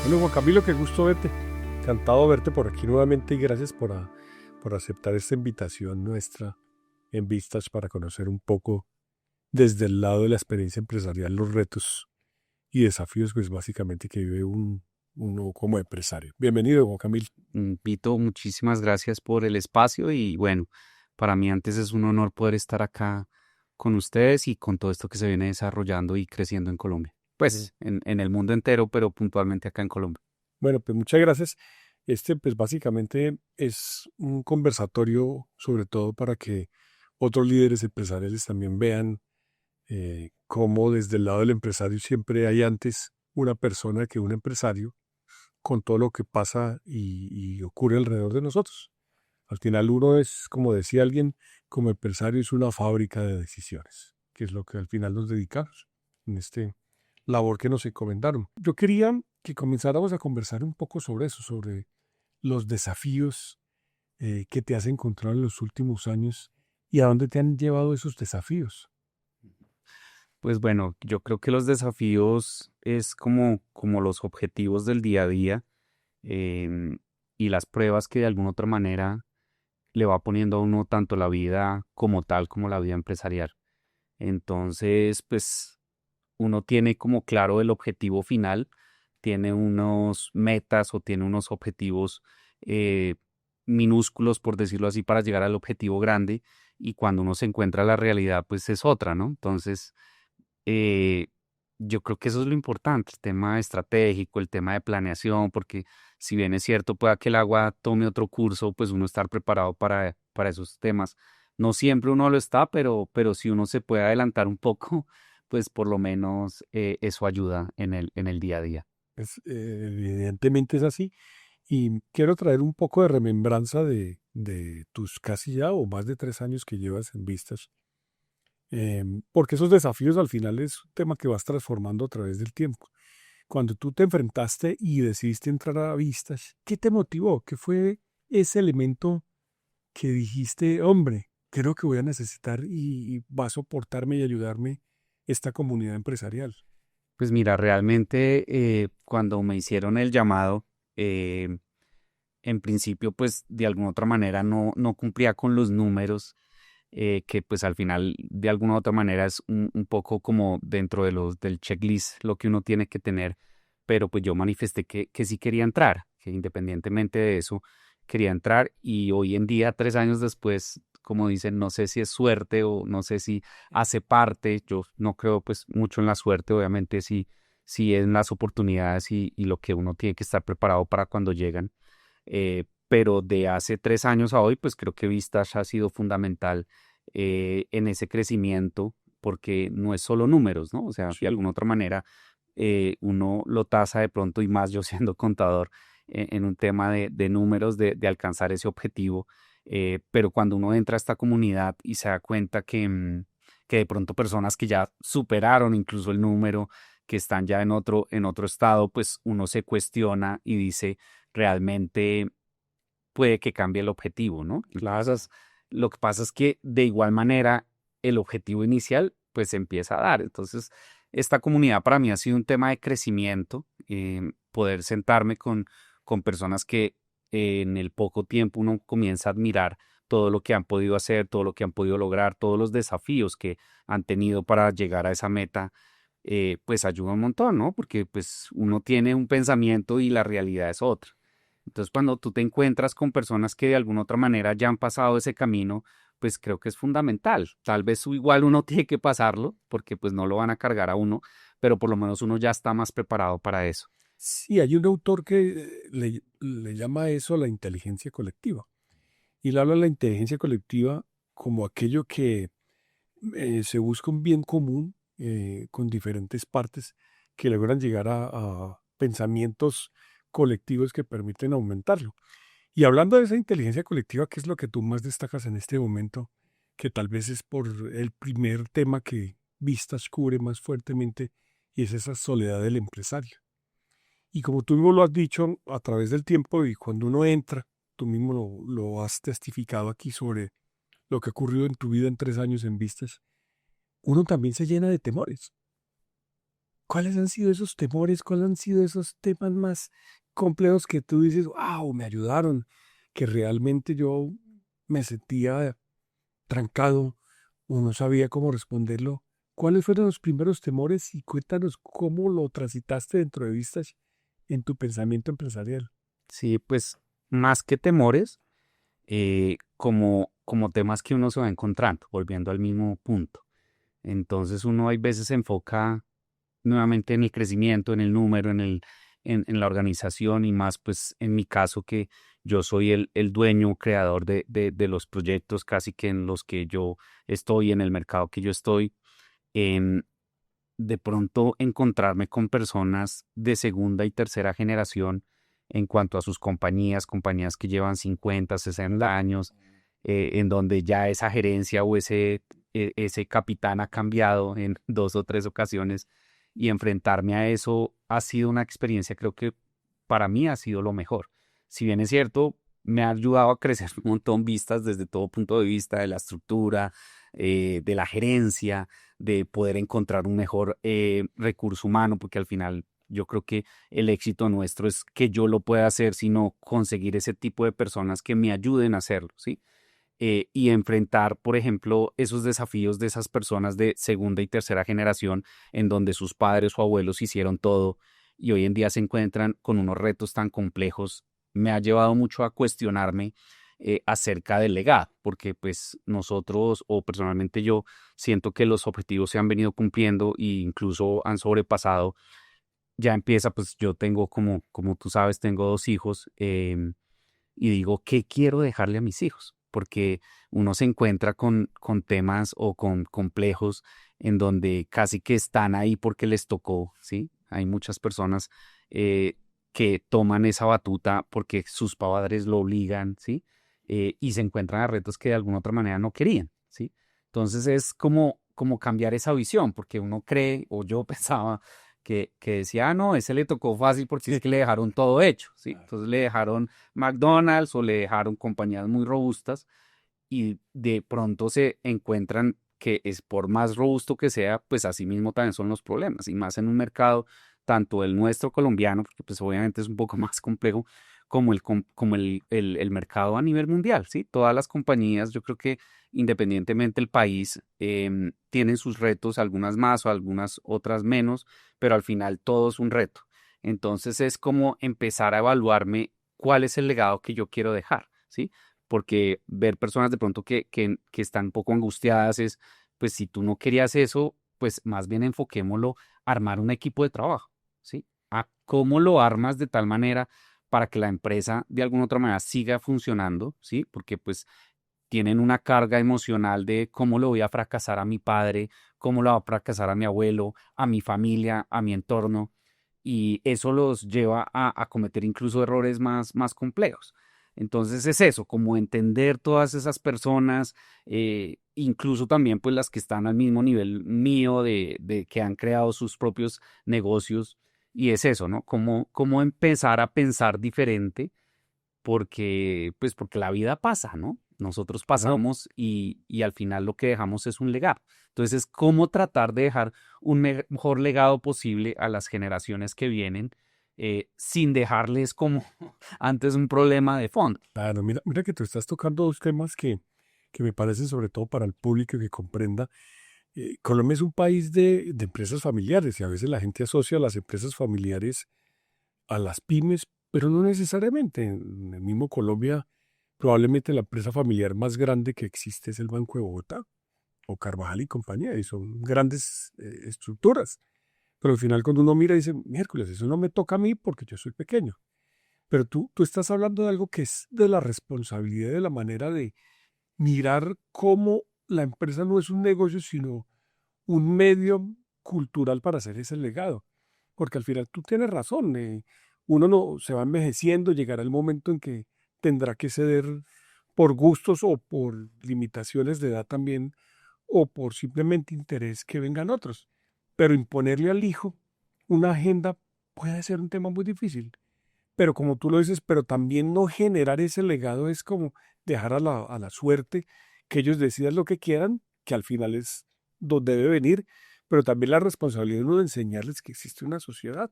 Bueno, Juan Camilo, qué gusto verte. Encantado de verte por aquí nuevamente y gracias por aceptar esta invitación nuestra en Vistas para conocer un poco desde el lado de la experiencia empresarial los retos y desafíos, pues básicamente que vive uno como empresario. Bienvenido, Juan Camilo. Vito, muchísimas gracias por el espacio y bueno, para mí antes es un honor poder estar acá con ustedes y con todo esto que se viene desarrollando y creciendo en Colombia. Pues en el mundo entero, pero puntualmente acá en Colombia. Bueno, pues muchas gracias. Pues básicamente es un conversatorio sobre todo para que otros líderes empresariales también vean cómo desde el lado del empresario siempre hay antes una persona que un empresario con todo lo que pasa y ocurre alrededor de nosotros. Al final uno es, como decía alguien, como empresario es una fábrica de decisiones, que es lo que al final nos dedicamos en este labor que nos encomendaron. Yo quería que comenzáramos a conversar un poco sobre eso, sobre los desafíos que te has encontrado en los últimos años y a dónde te han llevado esos desafíos. Pues bueno, yo creo que los desafíos es como los objetivos del día a día em, y las pruebas que de alguna otra manera le va poniendo a uno tanto la vida como tal como la vida empresarial. Entonces, pues uno tiene como claro el objetivo final, tiene unos metas o tiene unos objetivos eh, minúsculos, por decirlo así, para llegar al objetivo grande y cuando uno se encuentra la realidad, pues es otra, ¿no? Entonces, eh, yo creo que eso es lo importante, el tema estratégico, el tema de planeación, porque si bien es cierto, pueda que el agua tome otro curso, pues uno estar preparado para esos temas. No siempre uno lo está, pero si uno se puede adelantar un poco, pues por lo menos eso ayuda en el día a día. Evidentemente es así. Y quiero traer un poco de remembranza de tus casi ya o más de 3 años que llevas en Vistas, porque esos desafíos al final es un tema que vas transformando a través del tiempo. Cuando tú te enfrentaste y decidiste entrar a Vistas, ¿qué te motivó? ¿Qué fue ese elemento que dijiste, hombre, creo que voy a necesitar y va a soportarme y ayudarme esta comunidad empresarial? Pues mira, realmente cuando me hicieron el llamado, eh, en principio, pues de alguna otra manera no cumplía con los números que pues al final de alguna u otra manera es un poco como dentro de del checklist lo que uno tiene que tener, pero pues yo manifesté que sí quería entrar, que independientemente de eso quería entrar y hoy en día, 3 años después, como dicen, no sé si es suerte o no sé si hace parte, yo no creo pues mucho en la suerte, obviamente sí en las oportunidades y lo que uno tiene que estar preparado para cuando llegan. Pero de hace 3 años a hoy, pues creo que Vistage ha sido fundamental en ese crecimiento, porque no es solo números, ¿no? O sea, de Sí. alguna otra manera, uno lo tasa de pronto, y más yo siendo contador, en un tema de números, de alcanzar ese objetivo. Pero cuando uno entra a esta comunidad y se da cuenta que de pronto personas que ya superaron incluso el número, que están ya en otro estado, pues uno se cuestiona y dice, realmente puede que cambie el objetivo, ¿no? Claro. Lo que pasa es que de igual manera el objetivo inicial pues se empieza a dar. Entonces, esta comunidad para mí ha sido un tema de crecimiento, poder sentarme con personas que en el poco tiempo uno comienza a admirar todo lo que han podido hacer, todo lo que han podido lograr, todos los desafíos que han tenido para llegar a esa meta, pues ayuda un montón, ¿no? Porque pues uno tiene un pensamiento y la realidad es otra. Entonces, cuando tú te encuentras con personas que de alguna otra manera ya han pasado ese camino, pues creo que es fundamental. Tal vez igual uno tiene que pasarlo, porque pues no lo van a cargar a uno, pero por lo menos uno ya está más preparado para eso. Sí, hay un autor que le llama a eso la inteligencia colectiva. Y él habla de la inteligencia colectiva como aquello que se busca un bien común con diferentes partes que logran llegar a pensamientos colectivos que permiten aumentarlo. Y hablando de esa inteligencia colectiva, ¿qué es lo que tú más destacas en este momento? Que tal vez es por el primer tema que Vistas cubre más fuertemente y es esa soledad del empresario. Y como tú mismo lo has dicho a través del tiempo y cuando uno entra, tú mismo lo has testificado aquí sobre lo que ha ocurrido en tu vida en 3 años en Vistas, uno también se llena de temores. ¿Cuáles han sido esos temores? ¿Cuáles han sido esos temas más complejos que tú dices, wow, me ayudaron, que realmente yo me sentía trancado o no sabía cómo responderlo? ¿Cuáles fueron los primeros temores y cuéntanos cómo lo transitaste dentro de Vistas en tu pensamiento empresarial? Sí, pues más que temores, como temas que uno se va encontrando, volviendo al mismo punto. Entonces uno hay veces se enfoca nuevamente en el crecimiento, en el número, en la organización y más pues en mi caso que yo soy el dueño, creador de los proyectos casi que en los que yo estoy, en el mercado que yo estoy, em, de pronto encontrarme con personas de segunda y tercera generación en cuanto a sus compañías, compañías que llevan 50, 60 años, en donde ya esa gerencia o ese capitán ha cambiado en 2 o 3 ocasiones y enfrentarme a eso ha sido una experiencia, creo que para mí ha sido lo mejor. Si bien es cierto, me ha ayudado a crecer un montón vistas desde todo punto de vista de la estructura, de la gerencia, de poder encontrar un mejor recurso humano, porque al final yo creo que el éxito nuestro es que yo lo pueda hacer, sino conseguir ese tipo de personas que me ayuden a hacerlo, ¿sí? Y enfrentar, por ejemplo, esos desafíos de esas personas de segunda y tercera generación, en donde sus padres o abuelos hicieron todo y hoy en día se encuentran con unos retos tan complejos, me ha llevado mucho a cuestionarme acerca del legado, porque pues nosotros o personalmente yo siento que los objetivos se han venido cumpliendo e incluso han sobrepasado. Ya empieza, pues yo tengo como tú sabes, tengo 2 hijos, y digo, ¿qué quiero dejarle a mis hijos? Porque uno se encuentra con temas o con complejos en donde casi que están ahí porque les tocó, ¿sí? Hay muchas personas que toman esa batuta porque sus padres lo obligan, ¿sí? Y se encuentran a retos que de alguna otra manera no querían, ¿sí? Entonces es como cambiar esa visión, porque uno cree, o yo pensaba, que decía, ah, no, ese le tocó fácil porque es que le dejaron todo hecho, ¿sí? Entonces le dejaron McDonald's o le dejaron compañías muy robustas y de pronto se encuentran que es por más robusto que sea, pues así mismo también son los problemas y más en un mercado tanto el nuestro colombiano, porque pues obviamente es un poco más complejo, como el mercado a nivel mundial, ¿sí? Todas las compañías, yo creo que independientemente del país, tienen sus retos, algunas más o algunas otras menos, pero al final todo es un reto. Entonces es como empezar a evaluarme cuál es el legado que yo quiero dejar, ¿sí? Porque ver personas de pronto que están un poco angustiadas es, pues si tú no querías eso, pues más bien enfoquémoslo a armar un equipo de trabajo, ¿sí? A cómo lo armas de tal manera para que la empresa de alguna otra manera siga funcionando, ¿sí? Porque pues tienen una carga emocional de cómo lo voy a fracasar a mi padre, cómo lo va a fracasar a mi abuelo, a mi familia, a mi entorno, y eso los lleva a cometer incluso errores más complejos. Entonces es eso, como entender todas esas personas, incluso también pues las que están al mismo nivel mío de que han creado sus propios negocios, y es eso, ¿no? Cómo empezar a pensar diferente porque la vida pasa, ¿no? Nosotros Claro. pasamos y al final lo que dejamos es un legado. Entonces, ¿cómo tratar de dejar un mejor legado posible a las generaciones que vienen sin dejarles como antes un problema de fondo? Claro, mira que tú estás tocando dos temas que me parecen sobre todo para el público que comprenda. Colombia es un país de empresas familiares y a veces la gente asocia a las empresas familiares a las pymes, pero no necesariamente. En el mismo Colombia, probablemente la empresa familiar más grande que existe es el Banco de Bogotá o Carvajal y compañía, y son grandes estructuras. Pero al final cuando uno mira dice, miércoles, eso no me toca a mí porque yo soy pequeño. Pero tú estás hablando de algo que es de la responsabilidad, de la manera de mirar cómo la empresa no es un negocio, sino un medio cultural para hacer ese legado. Porque al final tú tienes razón, uno no se va envejeciendo, llegará el momento en que tendrá que ceder por gustos o por limitaciones de edad también, o por simplemente interés que vengan otros. Pero imponerle al hijo una agenda puede ser un tema muy difícil. Pero como tú lo dices, pero también no generar ese legado es como dejar a la suerte que ellos decidan lo que quieran, que al final es donde debe venir, pero también la responsabilidad de uno de enseñarles que existe una sociedad,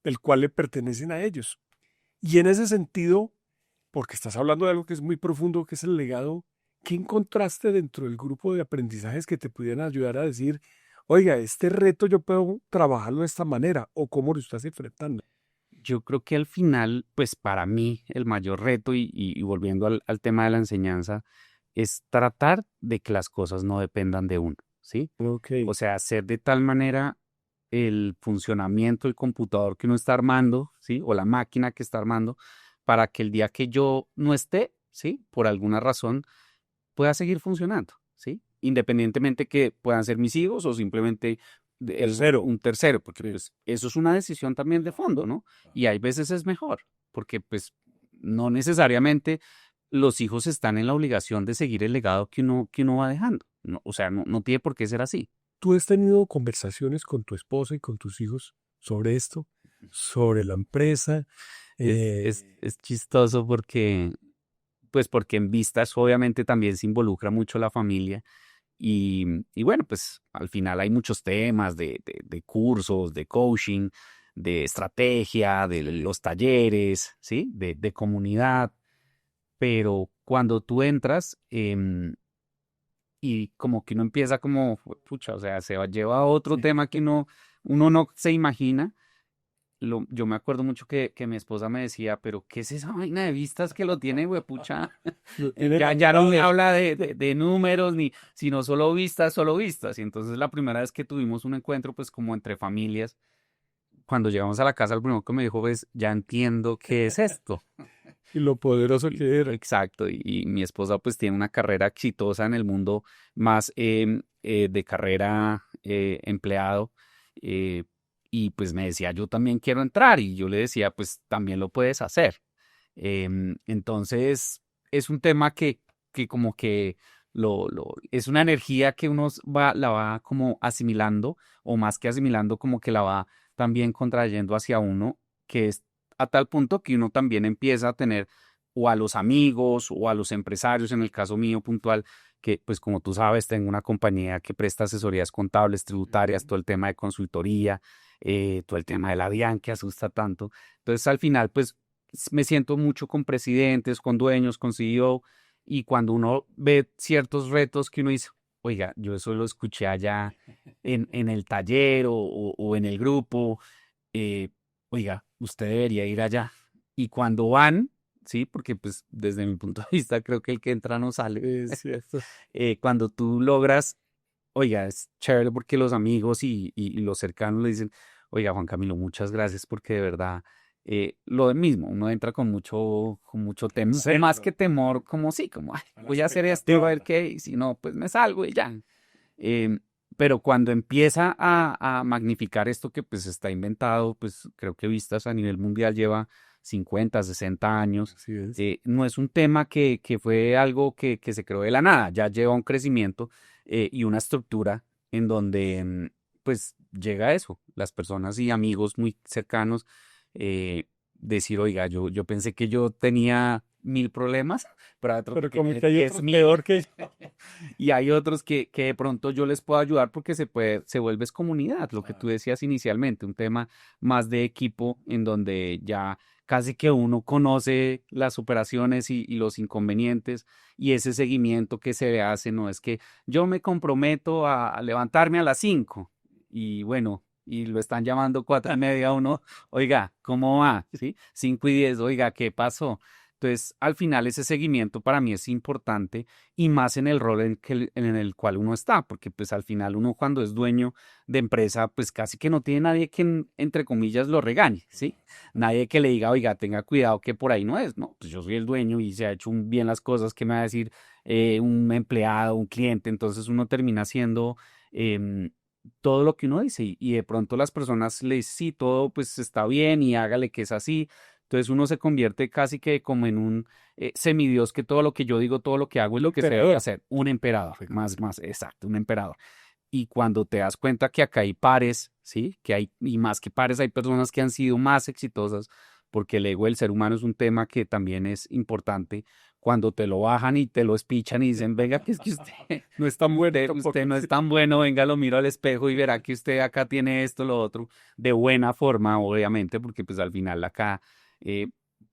del cual le pertenecen a ellos. Y en ese sentido, porque estás hablando de algo que es muy profundo, que es el legado, ¿qué encontraste dentro del grupo de aprendizajes que te pudieran ayudar a decir, oiga, este reto yo puedo trabajarlo de esta manera, o cómo lo estás enfrentando? Yo creo que al final, pues para mí, el mayor reto, y volviendo al tema de la enseñanza, es tratar de que las cosas no dependan de uno, ¿sí? Ok, O sea, hacer de tal manera el funcionamiento del computador que uno está armando, ¿sí? O la máquina que está armando, para que el día que yo no esté, ¿sí? Por alguna razón, pueda seguir funcionando, ¿sí? Independientemente que puedan ser mis hijos o simplemente tercero. un tercero, porque Sí. pues eso es una decisión también de fondo, ¿no? Y hay veces es mejor, porque pues no necesariamente los hijos están en la obligación de seguir el legado que uno va dejando. No, o sea, no tiene por qué ser así. ¿Tú has tenido conversaciones con tu esposa y con tus hijos sobre esto, sobre la empresa? Es chistoso porque, pues porque en vistas obviamente también se involucra mucho la familia y bueno, pues al final hay muchos temas de cursos, de coaching, de estrategia, de los talleres, ¿sí? De comunidad, pero cuando tú entras y como que uno empieza como, pucha, o sea, lleva a otro Sí. tema que uno no se imagina. Yo me acuerdo mucho que mi esposa me decía, pero ¿qué es esa vaina de vistas que lo tiene, huepucha? Lo tiene Ya no me lanzado. habla de números, ni, sino solo vistas, solo vistas. Y entonces la primera vez que tuvimos un encuentro, pues como entre familias, cuando llegamos a la casa, lo primero que me dijo, pues, ya entiendo qué es esto. Y lo poderoso que era. Exacto, y mi esposa pues tiene una carrera exitosa en el mundo más de carrera empleado, eh, y pues me decía, yo también quiero entrar, y yo le decía, pues también lo puedes hacer. Entonces, es un tema que como que es una energía que la va como asimilando, o más que asimilando, como que la va también contrayendo hacia uno, que es a tal punto que uno también empieza a tener o a los amigos o a los empresarios, en el caso mío puntual, que pues como tú sabes, tengo una compañía que presta asesorías contables, tributarias, todo el tema de consultoría, todo el tema de la DIAN que asusta tanto. Entonces al final pues me siento mucho con presidentes, con dueños, con CEO, y cuando uno ve ciertos retos que uno dice, oiga, yo eso lo escuché allá en el taller o en el grupo, eh, oiga, usted debería ir allá. Y cuando van, sí, porque pues desde mi punto de vista creo que el que entra no sale. Es cierto. Cuando tú logras, oiga, es chévere porque los amigos y los cercanos le dicen, oiga, Juan Camilo, muchas gracias porque de verdad, lo de mismo, uno entra con mucho temor, o más que Celo. temor, como sí, como, "Ay, A la voy a hacer esto, a ver expectativa. qué, y si no, pues me salgo y ya". Em, pero cuando empieza a magnificar esto que pues está inventado, pues creo que Vistas a nivel mundial lleva 50, 60 años. Así es. No es un tema que fue algo que se creó de la nada, ya lleva un crecimiento y una estructura en donde pues llega a eso, las personas y amigos muy cercanos, decir, oiga, yo pensé que yo tenía 1000 problemas, pero hay otro Pero que como tiene que hay otro 10.000. peor que Y hay otros que de pronto yo les puedo ayudar porque se vuelve es comunidad, lo que tú decías inicialmente, un tema más de equipo en donde ya casi que uno conoce las operaciones y los inconvenientes, y ese seguimiento que se le hace, no es que yo me comprometo a levantarme a las 5 y bueno, y lo están llamando 4:30 uno, oiga, ¿cómo va? ¿Sí? 5:10, oiga, ¿qué pasó? Entonces, al final ese seguimiento para mí es importante, y más en el rol en el cual uno está, porque pues al final uno cuando es dueño de empresa, pues casi que no tiene nadie que, entre comillas, lo regañe, ¿sí? Nadie que le diga, oiga, tenga cuidado que por ahí no es, ¿no? Pues yo soy el dueño y se ha hecho bien las cosas, ¿qué me va a decir un empleado, un cliente? Entonces uno termina haciendo todo lo que uno dice, y de pronto las personas le dicen, sí, todo pues está bien y hágale que es así. Entonces uno se convierte casi que como en un semidios, que todo lo que yo digo, todo lo que hago es lo que se debe emperador. hacer. Un emperador, más exacto, un emperador. Y cuando te das cuenta que acá hay pares, ¿sí? Que hay, y más que pares, hay personas que han sido más exitosas, porque el ego del ser humano es un tema que también es importante, cuando te lo bajan y te lo espichan y dicen, venga, que es que usted No es tan bueno usted, tampoco. usted no es tan bueno, venga, lo miro al espejo y verá que usted acá tiene esto, lo otro, de buena forma, obviamente, porque pues al final acá eh,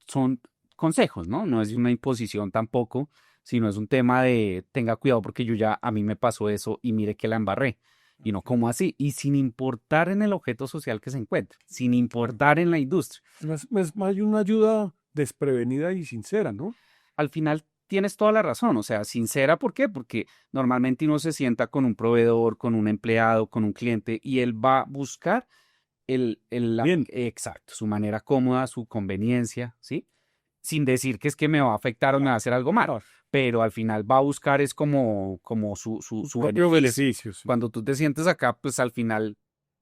son consejos, ¿no? No es una imposición tampoco, sino es un tema de tenga cuidado porque a mí me pasó eso y mire que la embarré. Y no, ¿cómo así? Y sin importar en el objeto social que se encuentre, sin importar en la industria. Es más una ayuda desprevenida y sincera, ¿no? Al final tienes toda la razón, o sea, sincera, ¿por qué? Porque normalmente uno se sienta con un proveedor, con un empleado, con un cliente y él va a buscar Bien. exacto, su manera cómoda, su conveniencia, ¿sí? Sin decir que es que me va a afectar o me va a hacer algo malo, pero al final va a buscar es como su Propio beneficio. beneficio, sí. Cuando tú te sientes acá, pues al final,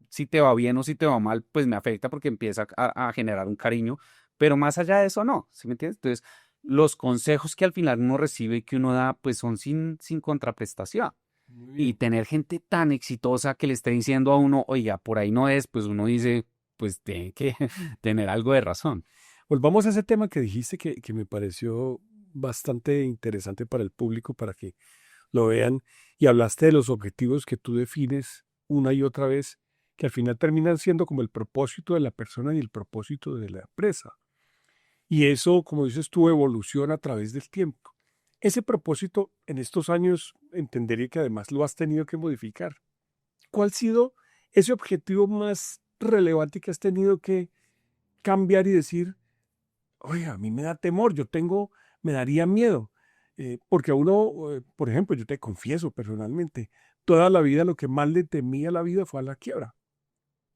si te va bien o si te va mal, pues me afecta porque empieza a generar un cariño, pero más allá de eso, no, ¿sí me entiendes? Entonces, los consejos que al final uno recibe y que uno da, pues son sin contraprestación. Muy Y bien. tener gente tan exitosa que le esté diciendo a uno, oiga, por ahí no es, pues uno dice, pues tiene que tener algo de razón. Volvamos a ese tema que dijiste que me pareció bastante interesante para el público, para que lo vean, y hablaste de los objetivos que tú defines una y otra vez, que al final terminan siendo como el propósito de la persona y el propósito de la empresa. Y eso, como dices tú, evoluciona a través del tiempo. Ese propósito en estos años entendería que además lo has tenido que modificar. ¿Cuál ha sido ese objetivo más relevante que has tenido que cambiar y decir, oiga, a mí me da temor, me daría miedo? Porque a uno, por ejemplo, yo te confieso personalmente, toda la vida lo que más le temía a la vida fue a la quiebra.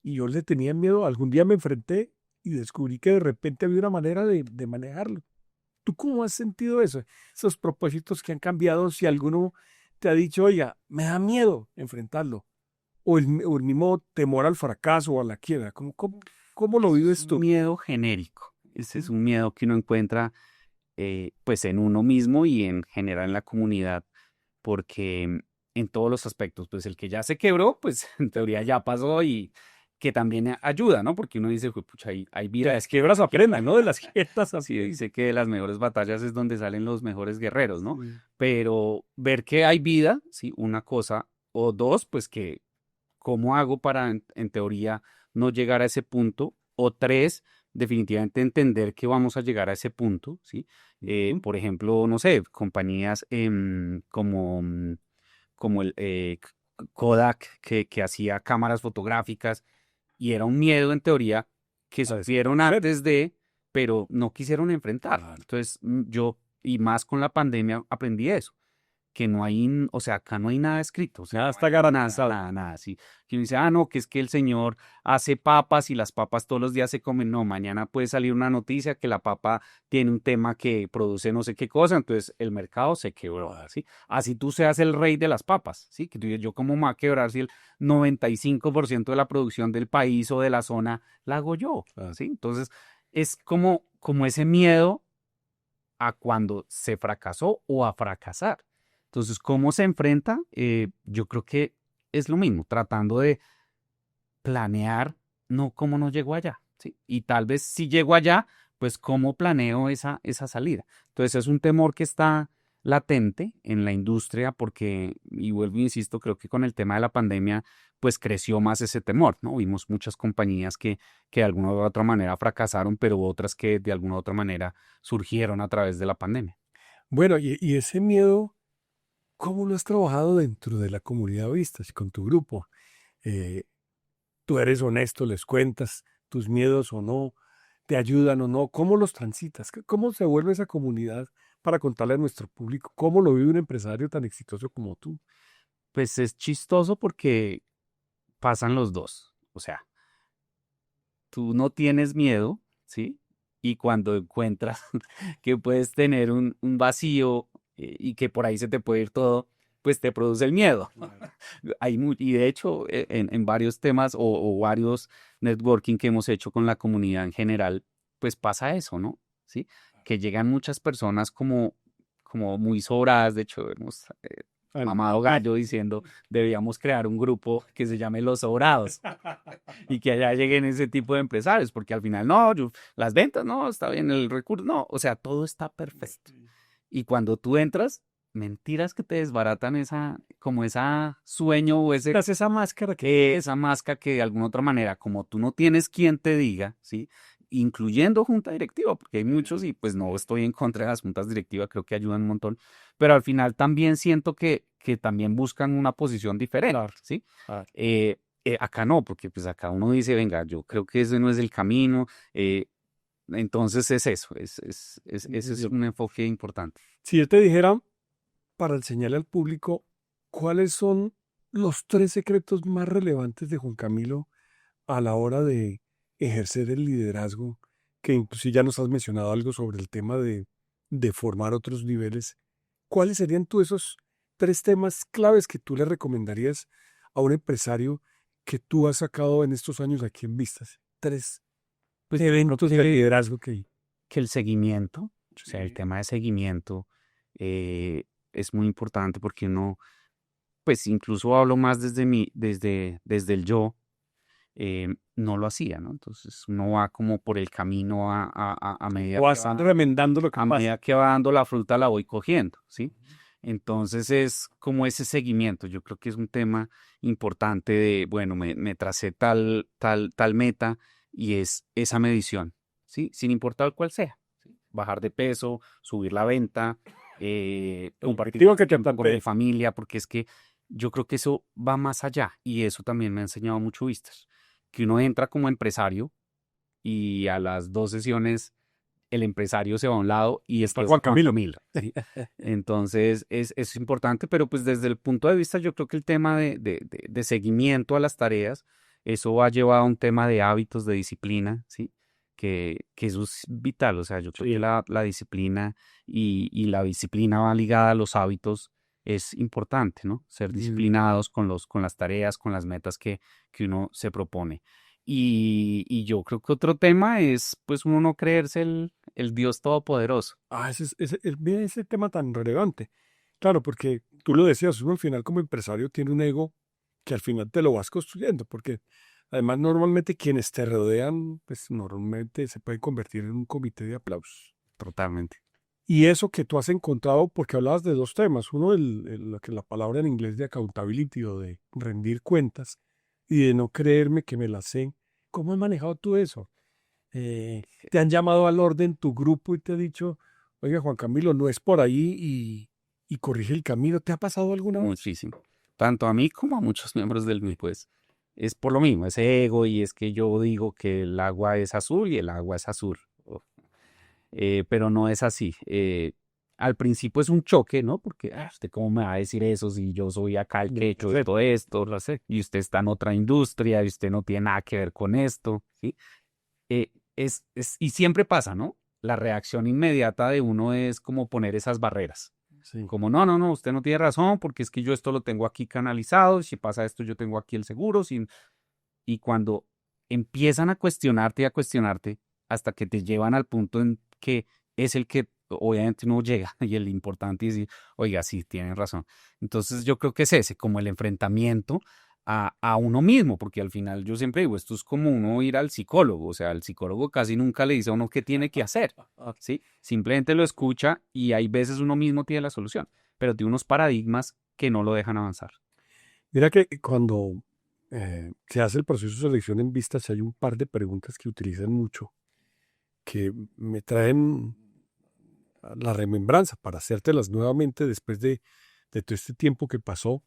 Y yo le tenía miedo, algún día me enfrenté y descubrí que de repente había una manera de manejarlo. ¿Tú cómo has sentido eso? Esos propósitos que han cambiado, si alguno te ha dicho, oiga, me da miedo enfrentarlo, o el mismo temor al fracaso o a la quiebra, ¿cómo lo Ese es vives un tú? miedo genérico. Ese es Ujú. un miedo que uno encuentra pues en uno mismo y en general en la comunidad, porque en todos los aspectos, pues el que ya se quebró, pues en teoría ya pasó y que también ayuda, ¿no? Porque uno dice, "Jue pucha, hay De vida". las quiebras aprendan, ¿no? De las quiebras Sí, aprendan. dice que de las mejores batallas es donde salen los mejores guerreros, ¿no? Sí. Pero ver que hay vida, sí, una cosa, o dos, pues que cómo hago para, en teoría, no llegar a ese punto, o tres, definitivamente entender que vamos a llegar a ese punto, ¿sí? Ujú. Por ejemplo, no sé, compañías como el Kodak, que hacía cámaras fotográficas, y era un miedo, en teoría, que A supieron desaparecer. antes de, pero no quisieron enfrentar. Claro. Entonces, yo, y más con la pandemia, aprendí eso que no hay, o sea, acá no hay nada escrito, o sea, Nada no está hay nada, garantizado. nada, nada, así. Que uno dice, no, que es que el señor hace papas y las papas todos los días se comen. No, mañana puede salir una noticia que la papa tiene un tema que produce no sé qué cosa, entonces el mercado se quebró, Claro. ¿sí? Así tú seas el rey de las papas, ¿sí? Que tú dices, yo cómo me va a quebrar si el 95% de la producción del país o de la zona la hago yo, Claro. ¿sí? Entonces, es como ese miedo a cuando se fracasó o a fracasar. Entonces, ¿cómo se enfrenta? Yo creo que es lo mismo, tratando de planear, no cómo no llego allá, ¿sí? Y tal vez si llego allá, pues cómo planeo esa salida. Entonces, es un temor que está latente en la industria porque, y vuelvo e insisto, creo que con el tema de la pandemia, pues creció más ese temor, ¿no? Vimos muchas compañías que de alguna u otra manera fracasaron, pero otras que de alguna u otra manera surgieron a través de la pandemia. Bueno, y ese miedo, ¿cómo lo has trabajado dentro de la comunidad Vistas y con tu grupo? Eh, Tú eres honesto, les cuentas tus miedos o no, te ayudan o no, ¿cómo los transitas? ¿Cómo se vuelve esa comunidad para contarle a nuestro público cómo lo vive un empresario tan exitoso como tú? Pues es chistoso porque pasan los dos. O sea, tú no tienes miedo, ¿sí? Y cuando encuentras que puedes tener un vacío y que por ahí se te puede ir todo, pues te produce el miedo. Claro. Y de hecho, en varios temas o varios networking que hemos hecho con la comunidad en general, pues pasa eso, ¿no? ¿Sí? Que llegan muchas personas como muy sobradas. De hecho, hemos Al- mamado gallo diciendo, deberíamos crear un grupo que se llame Los Sobrados y que allá lleguen ese tipo de empresarios, porque al final, no, las ventas, no, está bien, el recurso, no, o sea, todo está perfecto. Y cuando tú entras, mentiras que te desbaratan como esa sueño o Tras esa máscara que... esa máscara que de alguna otra manera, como tú no tienes quien te diga, ¿sí? Incluyendo junta directiva, porque hay muchos y pues no estoy en contra de las juntas directivas, creo que ayudan un montón, pero al final también siento que también buscan una posición diferente, Claro, ¿sí? claro. Acá no, porque pues acá uno dice, venga, yo creo que ese no es el camino, entonces es eso, ese es Yo- un enfoque importante. Si yo te dijera, para enseñarle al público, ¿cuáles son los 3 secretos más relevantes de Juan Camilo a la hora de ejercer el liderazgo? Que incluso ya nos has mencionado algo sobre el tema de formar otros niveles. ¿Cuáles serían tú esos 3 temas claves que tú le recomendarías a un empresario que tú has sacado en estos años aquí en Vistas? Tres Pues yo creo eventos de liderazgo que... que el seguimiento, o sea, el Sí. tema de seguimiento es muy importante porque uno, pues incluso hablo más desde el yo, no lo hacía, ¿no? Entonces uno va como por el camino a medida O que están remendando lo que a pasa. medida que va dando la fruta la voy cogiendo, ¿sí? Entonces es como ese seguimiento. Yo creo que es un tema importante de, bueno, me tracé tal meta y es esa medición, ¿sí? Sin importar cuál sea. ¿Sí? Bajar de peso, subir la venta, compartir Objetivo que te tiempo con mi plantees. familia, porque es que yo creo que eso va más allá y eso también me ha enseñado mucho Vistas, que uno entra como empresario y a las 2 sesiones el empresario se va a un lado y Está después Juan Juan Camilo. Camilo, ¿sí? Entonces es importante, pero pues desde el punto de vista yo creo que el tema de seguimiento a las tareas, eso va llevado a un tema de hábitos, de disciplina, ¿sí? Que eso es vital, o sea, yo creo que Sí. la disciplina y la disciplina va ligada a los hábitos, es importante, ¿no? Ser disciplinados con las tareas, con las metas que uno se propone. Y yo creo que otro tema es, pues, uno no creerse el Dios todopoderoso. Mira ese tema tan relevante. Claro, porque tú lo decías, uno al final como empresario tiene un ego que al final te lo vas construyendo, porque además normalmente quienes te rodean, pues normalmente se pueden convertir en un comité de aplausos. Totalmente. Y eso que tú has encontrado, porque hablabas de 2 temas, uno la palabra en inglés de accountability o de rendir cuentas y de no creerme que me la sé. ¿Cómo has manejado tú eso? Te han llamado al orden tu grupo y te ha dicho, oiga, Juan Camilo, no es por ahí y corrige el camino. ¿Te ha pasado alguna vez? Muchísimo. Tanto a mí como a muchos miembros del grupo es por lo mismo, ese ego y es que yo digo que el agua es azul y el agua es azul. Pero no es así. Al principio es un choque, ¿no? Porque, ¿usted cómo me va a decir eso si yo soy acá el que he hecho de todo esto? Lo sé. Y usted está en otra industria y usted no tiene nada que ver con esto, ¿sí? Y siempre pasa, ¿no? La reacción inmediata de uno es como poner esas barreras. Sí. Como, no, no, no, usted no tiene razón porque es que yo esto lo tengo aquí canalizado, si pasa esto yo tengo aquí el seguro, y cuando empiezan a cuestionarte, hasta que te llevan al punto en que es el que obviamente no llega y el importante es decir, oiga, sí, tienen razón. Entonces yo creo que es ese, como el enfrentamiento a uno mismo, porque al final yo siempre digo, esto es como uno ir al psicólogo, o sea, el psicólogo casi nunca le dice a uno qué tiene que hacer, ¿sí? Simplemente lo escucha y hay veces uno mismo tiene la solución, pero tiene unos paradigmas que no lo dejan avanzar. Mira que cuando se hace el proceso de selección en vistas, hay un par de preguntas que utilizan mucho, que me traen a la remembranza para hacértelas nuevamente después de todo este tiempo que pasó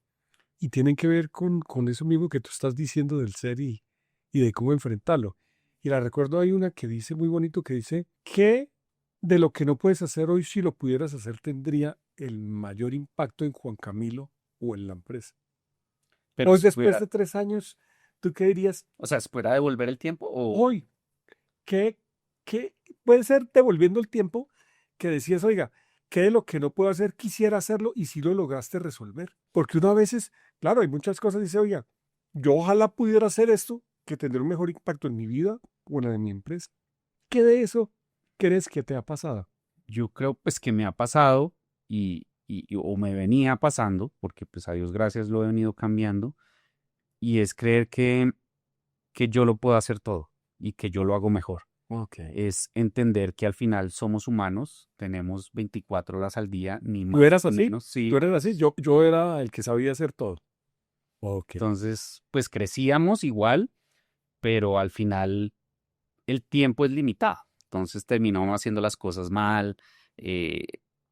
y tienen que ver con eso mismo que tú estás diciendo del ser y de cómo enfrentarlo. Y la recuerdo, hay una que dice muy bonito, que dice, ¿qué de lo que no puedes hacer hoy, si lo pudieras hacer, tendría el mayor impacto en Juan Camilo o en la empresa? Pero Hoy, si después fuera, de 3 años, ¿tú qué dirías? o sea, si fuera devolver el tiempo o... Hoy, ¿qué, qué puede ser devolviendo el tiempo que decías, oiga, qué de lo que no puedo hacer quisiera hacerlo y si lo lograste resolver? Porque uno a veces, claro, hay muchas cosas, dice, oiga, yo ojalá pudiera hacer esto que tendría un mejor impacto en mi vida o en la de mi empresa. ¿Qué de eso crees que te ha pasado? Yo creo pues que me ha pasado o me venía pasando, porque pues a Dios gracias lo he venido cambiando, y es creer que yo lo puedo hacer todo y que yo lo hago mejor. Ok. Es entender que al final somos humanos, tenemos 24 horas al día, ni ¿Tú más eras ni así? menos. ¿Tú Sí. eras así? Yo era el que sabía hacer todo. Ok. Entonces, pues crecíamos igual, pero al final el tiempo es limitado. Entonces terminamos haciendo las cosas mal. eh,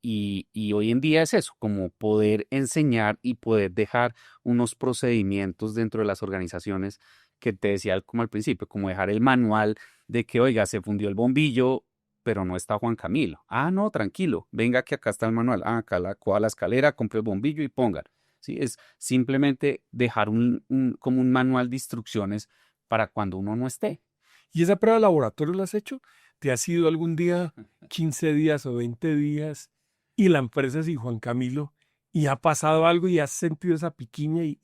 y hoy en día es eso, como poder enseñar y poder dejar unos procedimientos dentro de las organizaciones que te decía como al principio, como dejar el manual de que, oiga, se fundió el bombillo, pero no está Juan Camilo. Ah, no, tranquilo, venga que acá está el manual. Ah, acá coja la escalera, compre el bombillo y póngalo. Sí, es simplemente dejar como un manual de instrucciones para cuando uno no esté. ¿Y esa prueba de laboratorio la has hecho? ¿Te has ido algún día, 15 días o 20 días, y la empresa es sin Juan Camilo, y ha pasado algo y has sentido esa piquiña y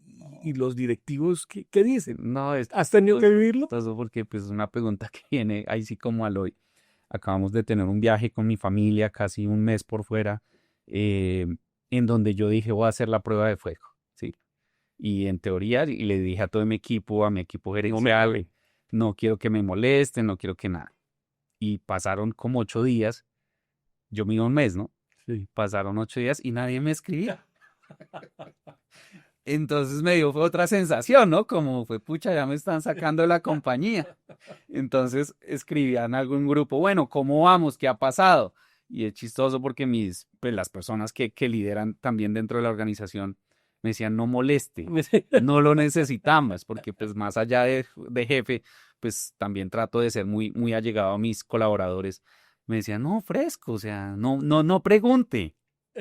los directivos, ¿qué dicen? No, es ¿Has tenido que vivirlo? chistoso porque pues es una pregunta que viene ahí sí como al hoy. Acabamos de tener un viaje con mi familia, casi un mes por fuera, eh, en donde yo dije voy a hacer la prueba de fuego, ¿sí? Y en teoría, y le dije a todo mi equipo, a mi equipo No me gerencial, hable. no quiero que me molesten, no quiero que nada. Y pasaron como 8 días, yo me iba un mes, ¿no? Sí. Pasaron 8 días y nadie me escribía. Entonces me dio fue otra sensación, ¿no? Como fue, pucha, ya me están sacando de la compañía. Entonces escribían a algún grupo, bueno, ¿cómo vamos? ¿Qué ha pasado? Y es chistoso porque pues, las personas que lideran también dentro de la organización me decían, no moleste, no lo necesitamos, porque pues más allá de jefe, pues también trato de ser muy, muy allegado a mis colaboradores. Me decían, no, fresco, o sea, no pregunte,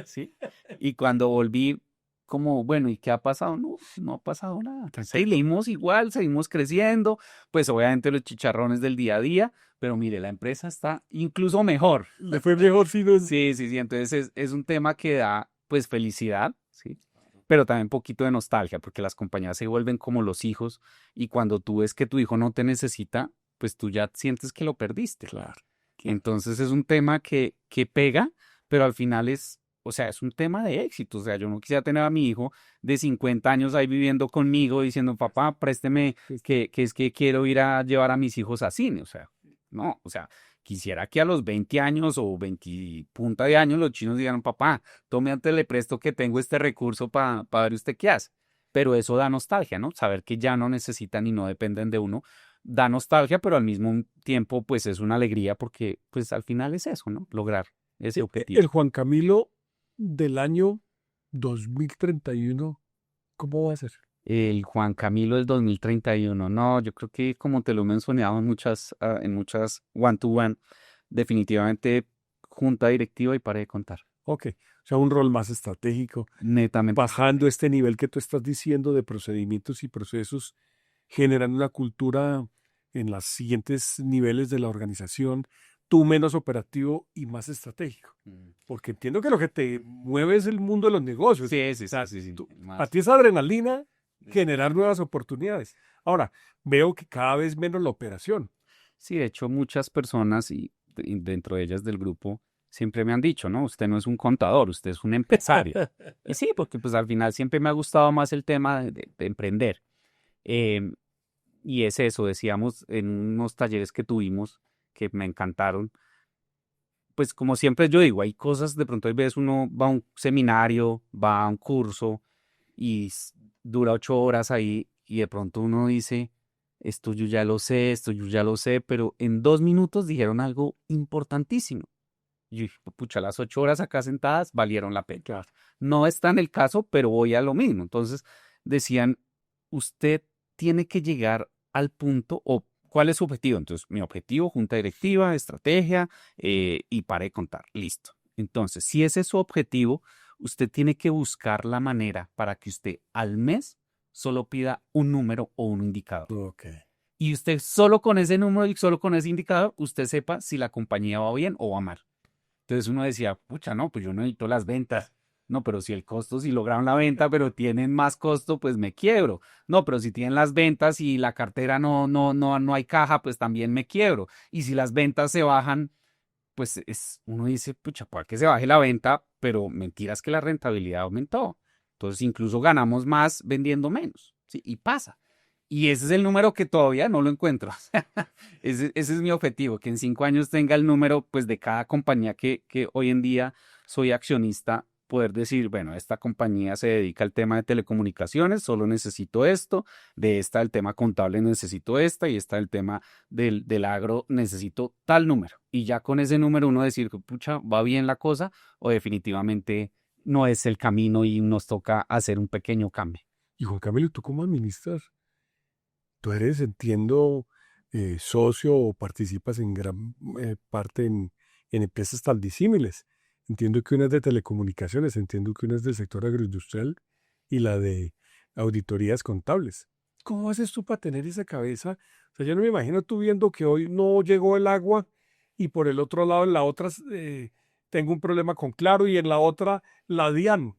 ¿sí? Y cuando volví, como, bueno, ¿y qué ha pasado? No, no ha pasado nada. Seguimos igual, seguimos creciendo, pues obviamente los chicharrones del día a día, pero mire, la empresa está incluso mejor. Le fue mejor si no. Sí, sí, sí, entonces es un tema que da pues felicidad, ¿sí? Pero también un poquito de nostalgia, porque las compañías se vuelven como los hijos y cuando tú ves que tu hijo no te necesita, pues tú ya sientes que lo perdiste. Claro. Entonces es un tema que pega, pero al final es, o sea, es un tema de éxito. O sea, yo no quisiera tener a mi hijo de 50 años ahí viviendo conmigo diciendo, papá, présteme, que es que quiero ir a llevar a mis hijos a cine. O sea, no, o sea, quisiera que a los 20 años o 20 punta de años los chinos digan, papá, tome antes le presto que tengo este recurso para ver usted qué hace. Pero eso da nostalgia, ¿no? Saber que ya no necesitan y no dependen de uno da nostalgia, pero al mismo tiempo, pues es una alegría porque, pues al final es eso, ¿no? Lograr ese objetivo. El Juan Camilo del año 2031, ¿cómo va a ser? El Juan Camilo del 2031, no, yo creo que como te lo he mencionado en muchas one-to-one, definitivamente junta directiva y para de contar. Ok, o sea, un rol más estratégico, Netamente. bajando este nivel que tú estás diciendo de procedimientos y procesos, generando una cultura en los siguientes niveles de la organización, tú menos operativo y más estratégico. Porque entiendo que lo que te mueve es el mundo de los negocios. Sí, sí, O sea, sí, sí, sí, a más. ti es adrenalina generar nuevas oportunidades. Ahora, veo que cada vez menos la operación. Sí, de hecho, muchas personas y dentro de ellas del grupo siempre me han dicho, ¿no? Usted no es un contador, usted es un empresario. Y sí, porque pues al final siempre me ha gustado más el tema de emprender. Em, y es eso, decíamos en unos talleres que tuvimos que me encantaron. Pues como siempre yo digo, hay cosas, de pronto hay veces uno va a un seminario, va a un curso y dura 8 horas ahí y de pronto uno dice, esto yo ya lo sé, esto yo ya lo sé, pero en 2 minutos dijeron algo importantísimo. Y yo dije, pucha, las 8 horas acá sentadas valieron la pena. Claro. No está en el caso, pero voy a lo mismo. Entonces decían, usted tiene que llegar al punto o cuál es su objetivo. Entonces, mi objetivo, junta directiva, estrategia y para de contar. Listo. Entonces, si ese es su objetivo, usted tiene que buscar la manera para que usted al mes solo pida un número o un indicador. Ok. Y usted solo con ese número y solo con ese indicador, usted sepa si la compañía va bien o va mal. Entonces uno decía, pucha, no, pues yo no necesito las ventas. No, pero si el costo, si lograron la venta, pero tienen más costo, pues me quiebro. No, pero si tienen las ventas y la cartera no hay caja, pues también me quiebro. Y si las ventas se bajan, pues uno dice, pucha, puede que se baje la venta, pero mentiras que la rentabilidad aumentó. Entonces incluso ganamos más vendiendo menos, ¿sí? Y pasa. Y ese es el número que todavía no lo encuentro. Ese es mi objetivo, que en 5 años tenga el número pues de cada compañía que hoy en día soy accionista, poder decir, bueno, esta compañía se dedica al tema de telecomunicaciones, solo necesito esto, de esta el tema contable necesito esta y esta el tema del agro necesito tal número. Y ya con ese número uno decir, pucha, va bien la cosa o definitivamente no es el camino y nos toca hacer un pequeño cambio. Y Juan Camilo, ¿tú cómo administras? Tú eres, entiendo, socio o participas en gran parte en empresas tan disímiles. Entiendo que una es de telecomunicaciones, entiendo que una es del sector agroindustrial y la de auditorías contables. ¿Cómo haces tú para tener esa cabeza? O sea, yo no me imagino tú viendo que hoy no llegó el agua y por el otro lado, en la otra, tengo un problema con Claro y en la otra, la DIAN.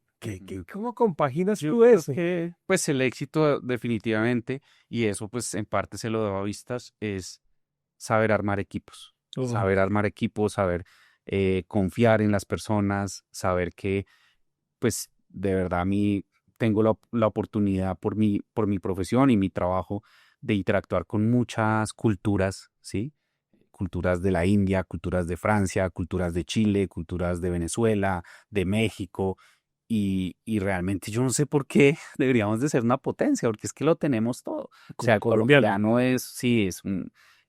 ¿Cómo compaginas Yo tú creo eso? que pues el éxito definitivamente, y eso pues en parte se lo debo a vistas, es Oh, saber armar equipos, saber confiar en las personas, saber que pues de verdad a mí tengo la oportunidad por mi profesión y mi trabajo de interactuar con muchas culturas, ¿sí? Culturas de la India, culturas de Francia, culturas de Chile, culturas de Venezuela, de México, y realmente yo no sé por qué deberíamos de ser una potencia, porque es que lo tenemos todo. O sea, como el colombiano. colombiano sí,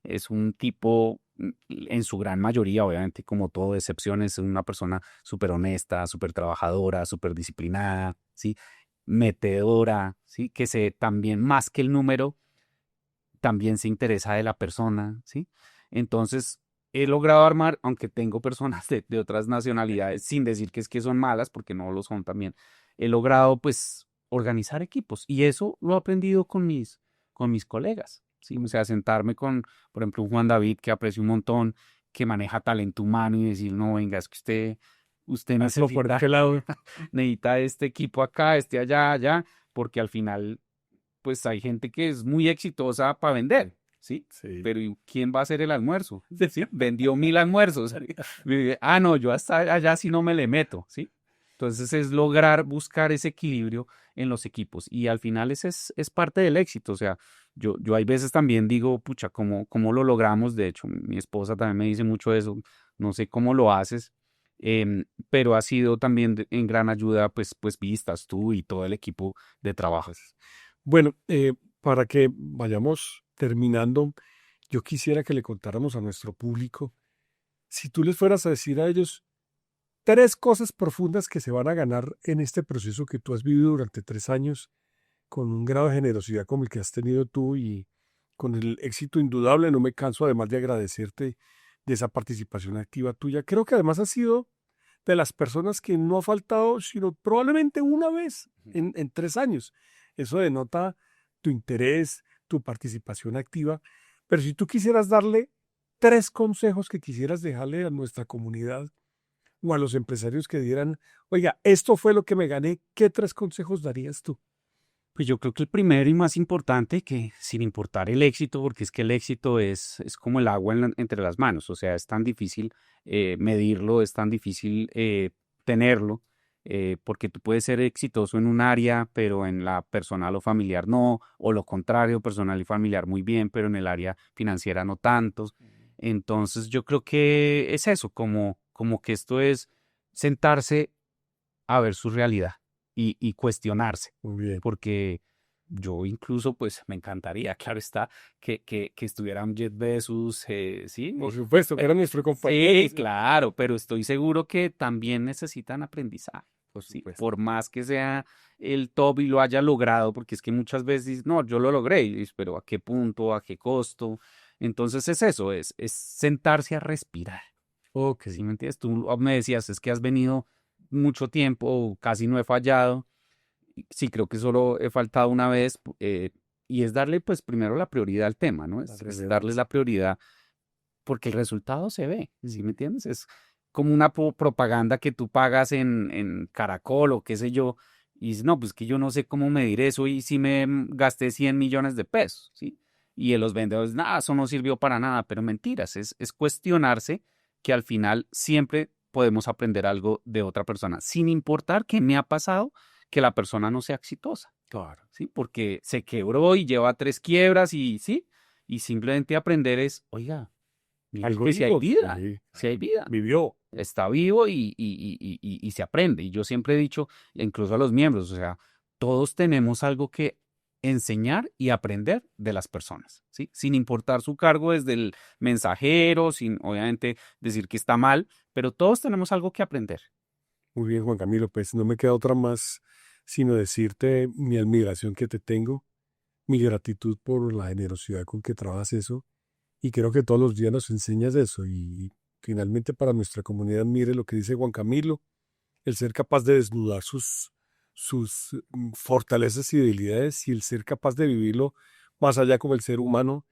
es un tipo, en su gran mayoría, obviamente, como todo, excepciones, es una persona súper honesta, súper trabajadora, súper disciplinada, ¿sí? Metedora, ¿sí? Que se también, más que el número, también se interesa de la persona, ¿sí? Entonces, he logrado armar, aunque tengo personas de otras nacionalidades, sin decir que es que son malas, porque no lo son también, he logrado pues organizar equipos y eso lo he aprendido con mis colegas, ¿sí? O sea, sentarme con, por ejemplo, un Juan David que aprecio un montón, que maneja talento humano y decir, no, venga, es que usted Hazlo por necesita, este lado. necesita este equipo acá, este allá, allá, porque al final pues hay gente que es muy exitosa para vender, ¿sí? Sí. Pero ¿y quién va a hacer el almuerzo? ¿Sí? Vendió 1000 almuerzos. No, yo hasta allá sí no me le meto, ¿sí? Entonces es lograr buscar ese equilibrio en los equipos y al final ese es parte del éxito. O sea, yo hay veces también digo, pucha, ¿cómo lo logramos? De hecho, mi esposa también me dice mucho eso, no sé cómo lo haces, pero ha sido también en gran ayuda, pues vistas tú y todo el equipo de trabajo. Bueno, para que vayamos terminando, yo quisiera que le contáramos a nuestro público, si tú les fueras a decir a ellos tres cosas profundas que se van a ganar en este proceso que tú has vivido durante 3 años, con un grado de generosidad como el que has tenido tú y con el éxito indudable, no me canso además de agradecerte de esa participación activa tuya. Creo que además has sido de las personas que no ha faltado, sino probablemente una vez en 3 años. Eso denota tu interés, tu participación activa. Pero si tú quisieras darle tres consejos que quisieras dejarle a nuestra comunidad o a los empresarios que dieran, oiga, esto fue lo que me gané, ¿qué tres consejos darías tú? Pues yo creo que el primero y más importante, que sin importar el éxito, porque es que el éxito es como el agua entre las manos, o sea, es tan difícil medirlo, es tan difícil tenerlo, porque tú puedes ser exitoso en un área, pero en la personal o familiar no, o lo contrario, personal y familiar muy bien, pero en el área financiera no tantos. Entonces yo creo que es eso, como que esto es sentarse a ver su realidad y cuestionarse, Muy bien. porque yo incluso pues me encantaría, claro está, que estuvieran Jeff Bezos, ¿sí? Por supuesto, que era nuestro compañero. Sí, claro, pero estoy seguro que también necesitan aprendizaje. Por Sí, supuesto. por más que sea el top y lo haya logrado, porque es que muchas veces, dices, no, yo lo logré, y dices, pero ¿a qué punto, a qué costo? Entonces es eso, es sentarse a respirar. Ok. ¿Sí me entiendes? Tú me decías, es que has venido mucho tiempo, casi no he fallado. Sí, creo que solo he faltado una vez, y es darle pues primero la prioridad al tema, ¿no? La Es darles la prioridad porque el resultado se ve, ¿sí me entiendes? Es como una propaganda que tú pagas en Caracol o qué sé yo, y dices, no, pues que yo no sé cómo medir eso y si me gasté 100 millones de pesos, ¿sí? Y en los vendedores, nada, eso no sirvió para nada, pero mentiras, es cuestionarse que al final siempre podemos aprender algo de otra persona, sin importar qué me ha pasado, que la persona no sea exitosa. Claro. ¿sí? Porque se quebró y lleva 3 quiebras y, ¿sí? Y simplemente aprender es, oiga, mire Algo que si hay dijo, vida, sí, si hay vida. vivió. Está vivo y se aprende. Y yo siempre he dicho, incluso a los miembros, o sea, todos tenemos algo que enseñar y aprender de las personas, ¿sí? Sin importar su cargo desde el mensajero, sin obviamente decir que está mal, pero todos tenemos algo que aprender. Muy bien, Juan Camilo, pues no me queda otra más sino decirte mi admiración que te tengo, mi gratitud por la generosidad con que trabajas eso. Y creo que todos los días nos enseñas eso. Y finalmente para nuestra comunidad, mire lo que dice Juan Camilo, el ser capaz de desnudar sus fortalezas y debilidades y el ser capaz de vivirlo más allá como el ser humano.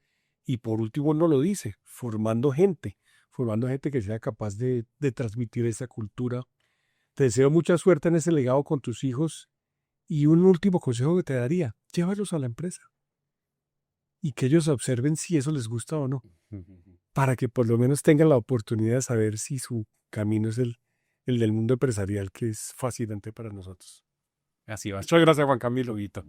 Y por último, no lo dice, formando gente que sea capaz de transmitir esa cultura. Te deseo mucha suerte en ese legado con tus hijos y un último consejo que te daría, llévalos a la empresa y que ellos observen si eso les gusta o no, para que por lo menos tengan la oportunidad de saber si su camino es el del mundo empresarial, que es fascinante para nosotros. Así va. Muchas gracias, Juan Camilo, Guito.